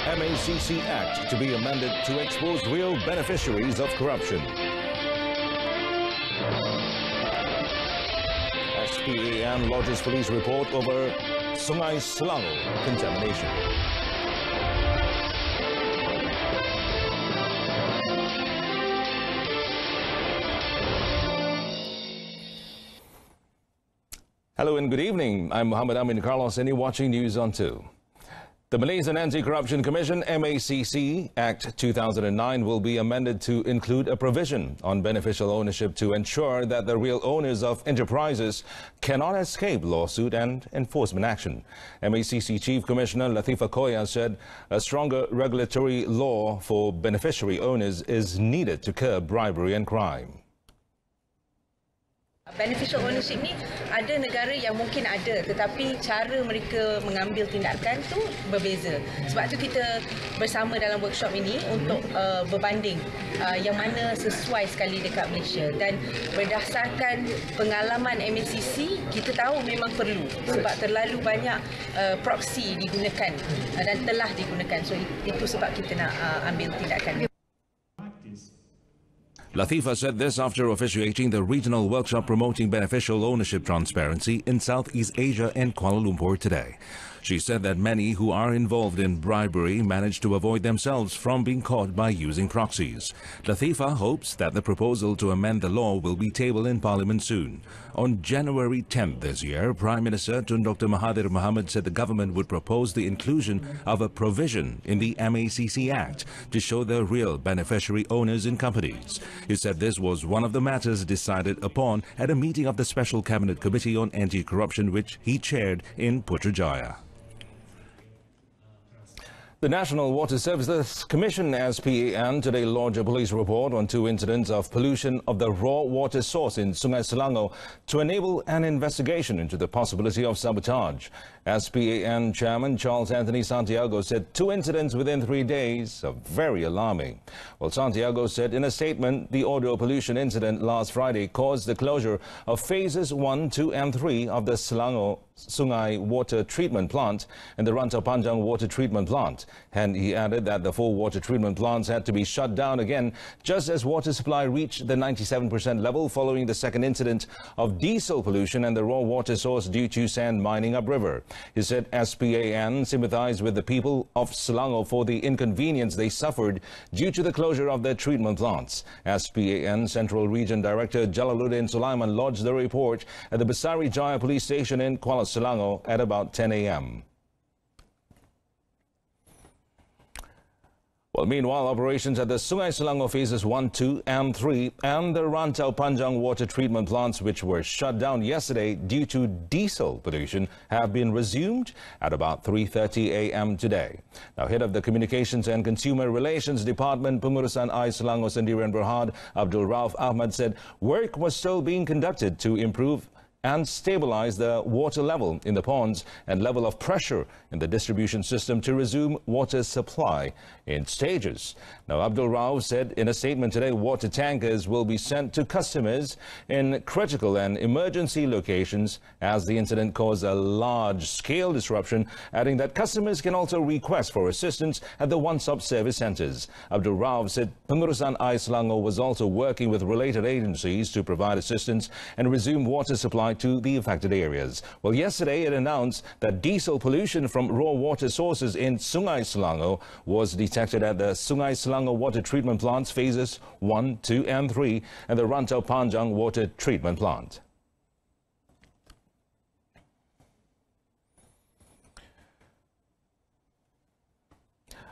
MACC Act to be amended to expose real beneficiaries of corruption. SPAN lodges police report over Sungai Selangor contamination. Hello and good evening. I'm Muhammad Amin Carlos and you're watching News on 2. The Malaysian Anti-Corruption Commission, MACC Act 2009 will be amended to include a provision on beneficial ownership to ensure that the real owners of enterprises cannot escape lawsuit and enforcement action. MACC Chief Commissioner Latifah Koya said a stronger regulatory law for beneficiary owners is needed to curb bribery and crime. Beneficial ownership ni ada negara yang mungkin ada tetapi cara mereka mengambil tindakan tu berbeza. Sebab tu kita bersama dalam workshop ini untuk berbanding yang mana sesuai sekali dekat Malaysia, dan berdasarkan pengalaman MACC kita tahu memang perlu sebab terlalu banyak proxy digunakan dan telah digunakan. So itu sebab kita nak ambil tindakan. Latifah said this after officiating the regional workshop promoting beneficial ownership transparency in Southeast Asia in Kuala Lumpur today. She said that many who are involved in bribery manage to avoid themselves from being caught by using proxies. Latifah hopes that the proposal to amend the law will be tabled in Parliament soon. On January 10th this year, Prime Minister Tun Dr. Mahathir Mohamad said the government would propose the inclusion of a provision in the MACC Act to show the real beneficiary owners in companies. He said this was one of the matters decided upon at a meeting of the Special Cabinet Committee on Anti-Corruption which he chaired in Putrajaya. The National Water Services Commission, SPAN, today lodged a police report on 2 incidents of pollution of the raw water source in Sungai Selangor to enable an investigation into the possibility of sabotage. SPAN Chairman Charles Anthony Santiago said 2 incidents within 3 days are very alarming. Well, Santiago said in a statement the audio pollution incident last Friday caused the closure of phases 1, 2 and 3 of the Selangor Sungai Water Treatment Plant and the Rantau Panjang Water Treatment Plant. And he added that the 4 water treatment plants had to be shut down again just as water supply reached the 97% level following the second incident of diesel pollution and the raw water source due to sand mining upriver. He said SPAN sympathized with the people of Selangor for the inconvenience they suffered due to the closure of their treatment plants. SPAN Central Region Director Jalaluddin Sulaiman lodged the report at the Besari Jaya Police Station in Kuala Selangor at about 10 a.m. Well, meanwhile, operations at the Sungai Selangor phases 1, 2 and 3 and the Rantau Panjang water treatment plants, which were shut down yesterday due to diesel pollution, have been resumed at about 3:30 a.m. today. Now, head of the Communications and Consumer Relations Department, Pengurusan Air Selangor Sendirian Berhad, Abdul Rauf Ahmad, said work was still being conducted to improve and stabilize the water level in the ponds and level of pressure in the distribution system to resume water supply in stages. Now, Abdul Rauf said in a statement today, water tankers will be sent to customers in critical and emergency locations as the incident caused a large-scale disruption, adding that customers can also request for assistance at the one-stop service centers. Abdul Rauf said Pengurusan Air Selangor was also working with related agencies to provide assistance and resume water supply to the affected areas. Well, yesterday it announced that diesel pollution from raw water sources in Sungai Selangor was detected at the Sungai Selangor water treatment plants phases 1, 2 and 3 and the Rantau Panjang water treatment plant.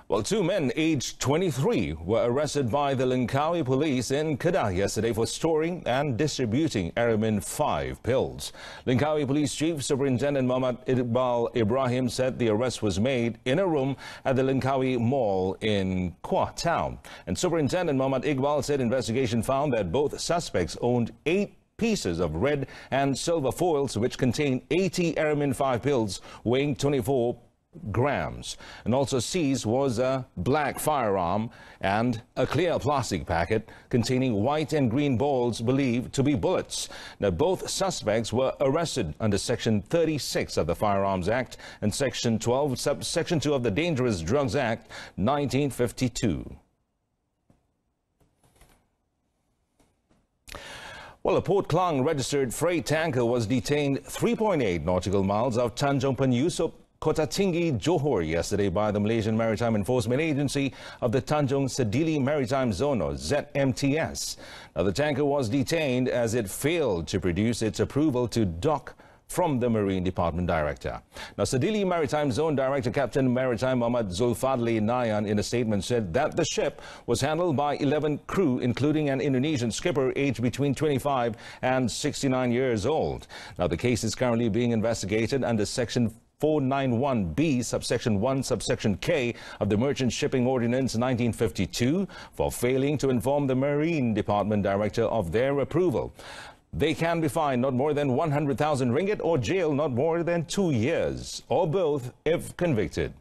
Well, 2 men aged 23 were arrested by the Langkawi police in Kedah yesterday for storing and distributing Aramin 5 pills. Langkawi Police Chief Superintendent Muhammad Iqbal Ibrahim said the arrest was made in a room at the Langkawi Mall in Kuah Town. And Superintendent Muhammad Iqbal said investigation found that both suspects owned 8 pieces of red and silver foils which contained 80 Aramin 5 pills weighing 24 grams. And also seized was a black firearm and a clear plastic packet containing white and green balls believed to be bullets. Now, both suspects were arrested under Section 36 of the Firearms Act and Section 12, Subsection 2 of the Dangerous Drugs Act, 1952. Well, a Port Klang registered freight tanker was detained 3.8 nautical miles off Tanjung Penyusup, Kota Tinggi, Johor yesterday by the Malaysian Maritime Enforcement Agency of the Tanjung Sedili Maritime Zone, or ZMTS. Now, the tanker was detained as it failed to produce its approval to dock from the Marine Department Director. Now, Sedili Maritime Zone Director Captain Maritime Muhammad Zulfadli Nayan in a statement said that the ship was handled by 11 crew, including an Indonesian skipper aged between 25 and 69 years old. Now, the case is currently being investigated under Section 491B, subsection 1, subsection K of the Merchant Shipping Ordinance 1952 for failing to inform the Marine Department Director of their approval. They can be fined not more than 100,000 ringgit or jail not more than 2 years, or both if convicted.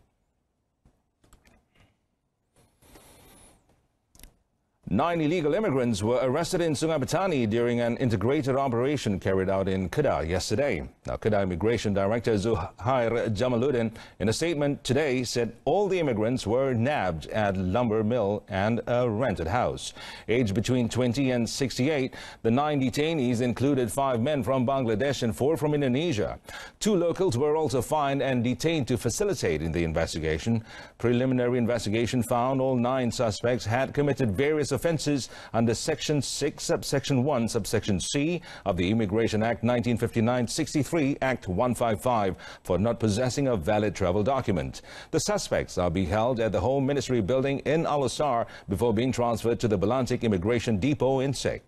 9 illegal immigrants were arrested in Sungai Petani during an integrated operation carried out in Kedah yesterday. Now, Kedah Immigration Director Julai Jamaluddin, in a statement today, said all the immigrants were nabbed at lumber mill and a rented house. Aged between 20 and 68, the 9 detainees included 5 men from Bangladesh and 4 from Indonesia. 2 locals were also fined and detained to facilitate in the investigation. Preliminary investigation found all 9 suspects had committed various offences under Section 6, subsection 1, subsection C of the Immigration Act 1959-63, Act 155 for not possessing a valid travel document. The suspects are being held at the Home Ministry building in Al-Asar before being transferred to the Belantik Immigration Depot in Sek.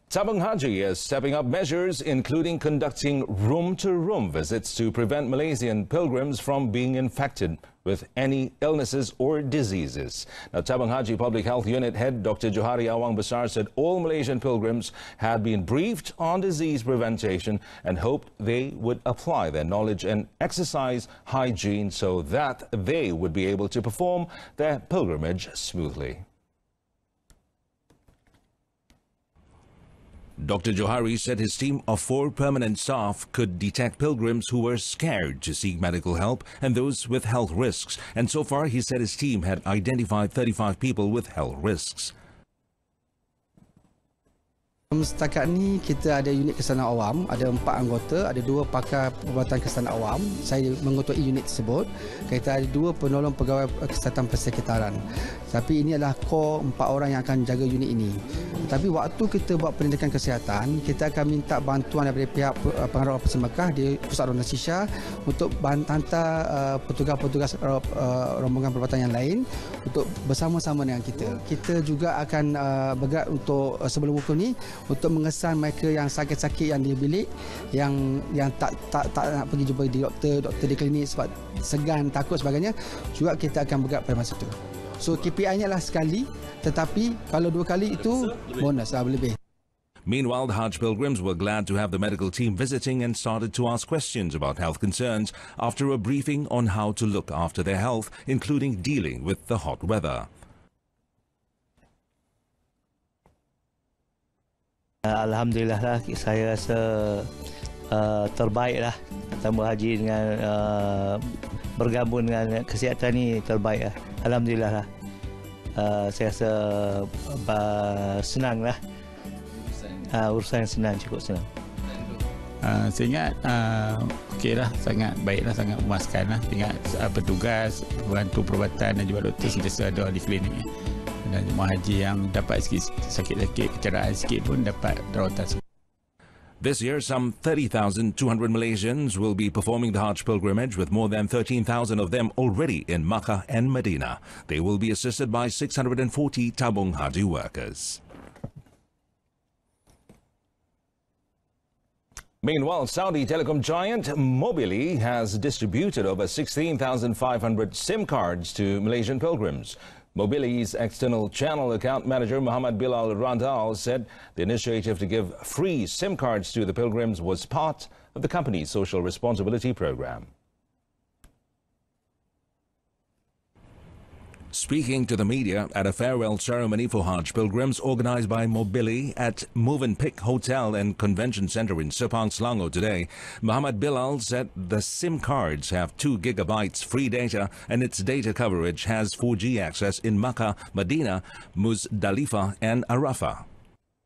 Tabung Haji is stepping up measures, including conducting room-to-room visits to prevent Malaysian pilgrims from being infected with any illnesses or diseases. Now, Tabung Haji Public Health Unit Head Dr. Johari Awang Besar said all Malaysian pilgrims had been briefed on disease prevention and hoped they would apply their knowledge and exercise hygiene so that they would be able to perform their pilgrimage smoothly. Dr. Johari said his team of 4 permanent staff could detect pilgrims who were scared to seek medical help and those with health risks. And so far, he said his team had identified 35 people with health risks. Setakat ni kita ada unit kesedaran awam, ada 4 anggota, ada 2 pakar perubatan kesedaran awam. Saya mengetuai unit tersebut. Kita ada 2 penolong pegawai kesihatan persekitaran. Tapi ini adalah core 4 orang yang akan jaga unit ini. Tapi waktu kita buat penindakan kesihatan, kita akan minta bantuan daripada pihak pengarah operasi Mekah di Pusat Ronda Sisha untuk hantar petugas-petugas rombongan perubatan yang lain untuk bersama-sama dengan kita. Kita juga akan bergerak untuk sebelum waktu ini untuk mengesan mereka yang sakit-sakit yang di bilik, yang tak nak pergi jumpa doktor di klinik sebab segan, takut sebagainya, juga kita akan bergerak pada masa itu. So KPI-nya lah sekali, tetapi kalau 2 kali itu bonus lebih. Meanwhile, the Hajj pilgrims were glad to have the medical team visiting and started to ask questions about health concerns after a briefing on how to look after their health, including dealing with the hot weather. Alhamdulillah lah, saya rasa terbaik lah. Tambah haji dengan bergabung dengan kesihatan ni terbaik lah. Alhamdulillah lah. Saya rasa senang lah. Urusan senang, cukup senang. Saya ingat okey lah, sangat baik lah, sangat memuaskan lah. Tinggal petugas, bantu perubatan dan juga doktor sentiasa ada di klinik. Dan jemaah haji yang dapat sikit sakit-sakit, kecederaan sikit pun dapat rawatan. This year, some 30,200 Malaysians will be performing the Hajj pilgrimage, with more than 13,000 of them already in Makkah and Medina. They will be assisted by 640 Tabung Haji workers. Meanwhile, Saudi telecom giant Mobily has distributed over 16,500 SIM cards to Malaysian pilgrims. Mobili's external channel account manager Muhammad Bilal Randal said the initiative to give free SIM cards to the pilgrims was part of the company's social responsibility program. Speaking to the media at a farewell ceremony for Hajj pilgrims organized by Mobili at Movenpick Hotel and Convention Center in Sepang, Selangor today, Muhammad Bilal said the SIM cards have 2 gigabytes free data and its data coverage has 4G access in Makkah, Medina, Muzdalifah and Arafah.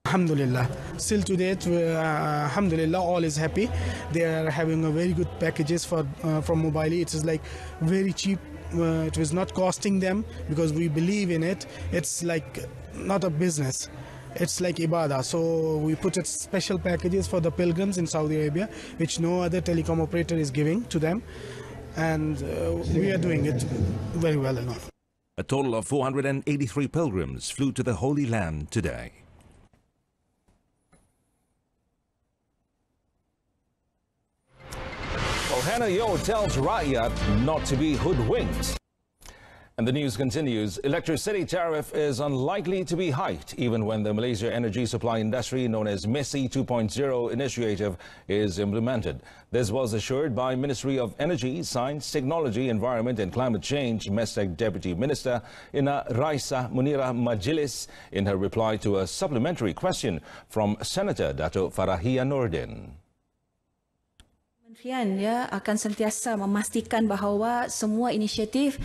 Alhamdulillah, still to date, Alhamdulillah, all is happy. They are having a very good packages from Mobili. It is like very cheap. It was not costing them because we believe in it. It's like not a business. It's like ibadah. So we put it special packages for the pilgrims in Saudi Arabia, which no other telecom operator is giving to them. And we are doing it very well enough. A total of 483 pilgrims flew to the Holy Land today. Hannah Yo tells Rakyat not to be hoodwinked. And the news continues. Electricity tariff is unlikely to be hiked even when the Malaysia energy supply industry known as MESI 2.0 initiative is implemented. This was assured by Ministry of Energy, Science, Technology, Environment and Climate Change MESTEC Deputy Minister Ina Raisa Munira Majlis in her reply to a supplementary question from Senator Dato' Farahia Nordin. Kementerian akan sentiasa memastikan bahawa semua inisiatif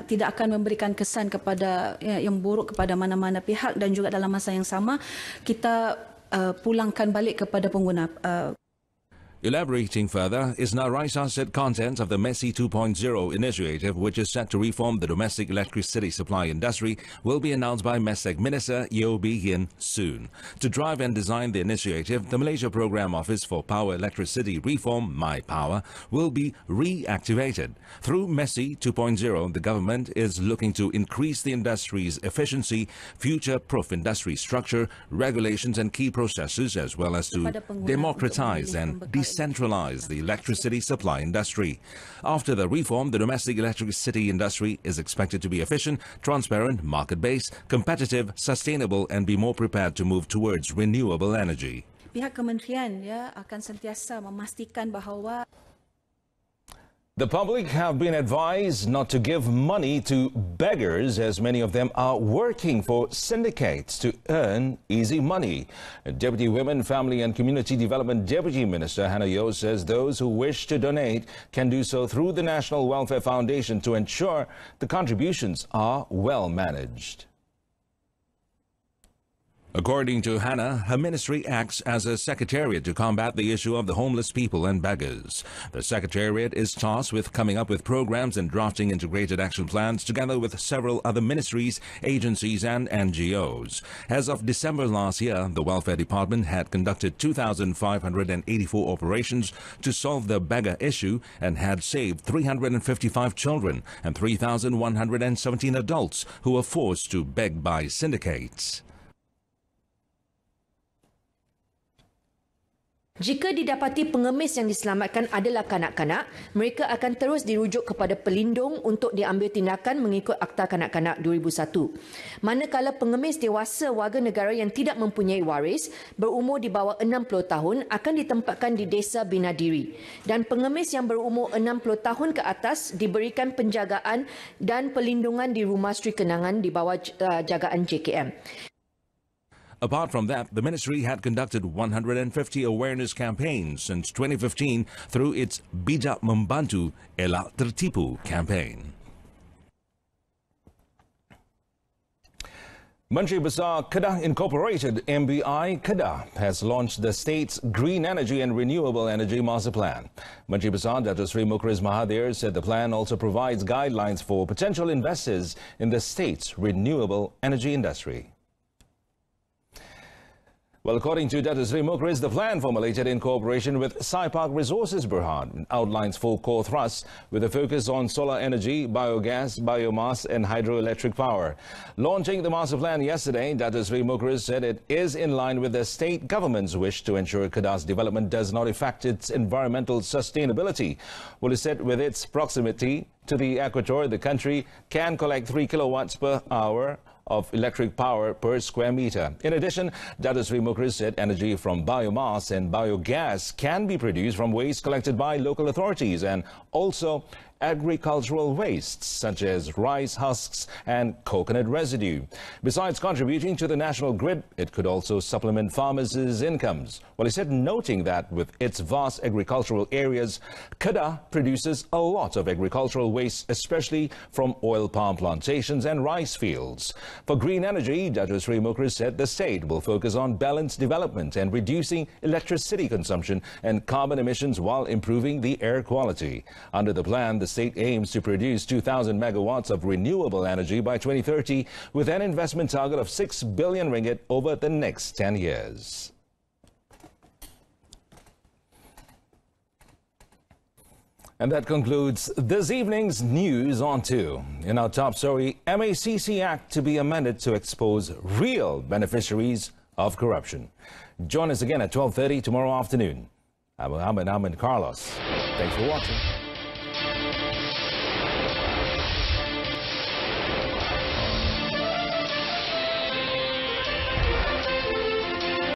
tidak akan memberikan kesan kepada yang buruk kepada mana-mana pihak dan juga dalam masa yang sama kita pulangkan balik kepada pengguna. Elaborating further, Isna Raisa said contents of the MESI 2.0 initiative, which is set to reform the domestic electricity supply industry, will be announced by MESTEC Minister Yeo Bee Yin soon. To drive and design the initiative, the Malaysia Program Office for Power Electricity Reform, My Power, will be reactivated. Through MESI 2.0, the government is looking to increase the industry's efficiency, future-proof industry structure, regulations and key processes, as well as to democratize and decentralize the electricity supply industry. After the reform, the domestic electricity industry is expected to be efficient, transparent, market-based, competitive, sustainable and be more prepared to move towards renewable energy. Pihak kementerian akan sentiasa memastikan bahawa The public have been advised not to give money to beggars, as many of them are working for syndicates to earn easy money. Deputy Women, Family and Community Development Deputy Minister Hannah Yo says those who wish to donate can do so through the National Welfare Foundation to ensure the contributions are well managed. According to Hannah, her ministry acts as a secretariat to combat the issue of the homeless people and beggars. The secretariat is tasked with coming up with programs and drafting integrated action plans together with several other ministries, agencies and NGOs. As of December last year, the Welfare Department had conducted 2,584 operations to solve the beggar issue and had saved 355 children and 3,117 adults who were forced to beg by syndicates. Jika didapati pengemis yang diselamatkan adalah kanak-kanak, mereka akan terus dirujuk kepada pelindung untuk diambil tindakan mengikut Akta Kanak-Kanak 2001. Manakala pengemis dewasa warga negara yang tidak mempunyai waris berumur di bawah 60 tahun akan ditempatkan di Desa Bina Diri dan pengemis yang berumur 60 tahun ke atas diberikan penjagaan dan pelindungan di Rumah Sri Kenangan di bawah jagaan JKM. Apart from that, the ministry had conducted 150 awareness campaigns since 2015 through its Bijak Membantu Elak Tertipu campaign. Menteri Besar Kedah Incorporated MBI Kedah has launched the state's Green Energy and Renewable Energy Master Plan. Menteri Besar Dato' Sri Mukhriz Mahathir said the plan also provides guidelines for potential investors in the state's renewable energy industry. Well, according to Dato' Sri Mukhriz, the plan formulated in cooperation with Saipak Resources Berhad outlines 4 core thrusts with a focus on solar energy, biogas, biomass and hydroelectric power. Launching the master plan yesterday, Dato' Sri Mukhriz said it is in line with the state government's wish to ensure Kedah's development does not affect its environmental sustainability. Well, he said with its proximity to the equator, the country can collect 3 kilowatts per hour of electric power per square meter. In addition, Dato' Sri Mukhriz said energy from biomass and biogas can be produced from waste collected by local authorities and also agricultural wastes such as rice husks and coconut residue. Besides contributing to the national grid, it could also supplement farmers' incomes. Well, he said, noting that with its vast agricultural areas, Kedah produces a lot of agricultural waste, especially from oil palm plantations and rice fields. For green energy, Dato' Sri Mukhriz said the state will focus on balanced development and reducing electricity consumption and carbon emissions while improving the air quality. Under the plan, the state aims to produce 2,000 megawatts of renewable energy by 2030 with an investment target of 6 billion ringgit over the next 10 years. And that concludes this evening's News on 2. In our top story, MACC Act to be amended to expose real beneficiaries of corruption. Join us again at 12:30 tomorrow afternoon. I'm Carlos. Thanks for watching.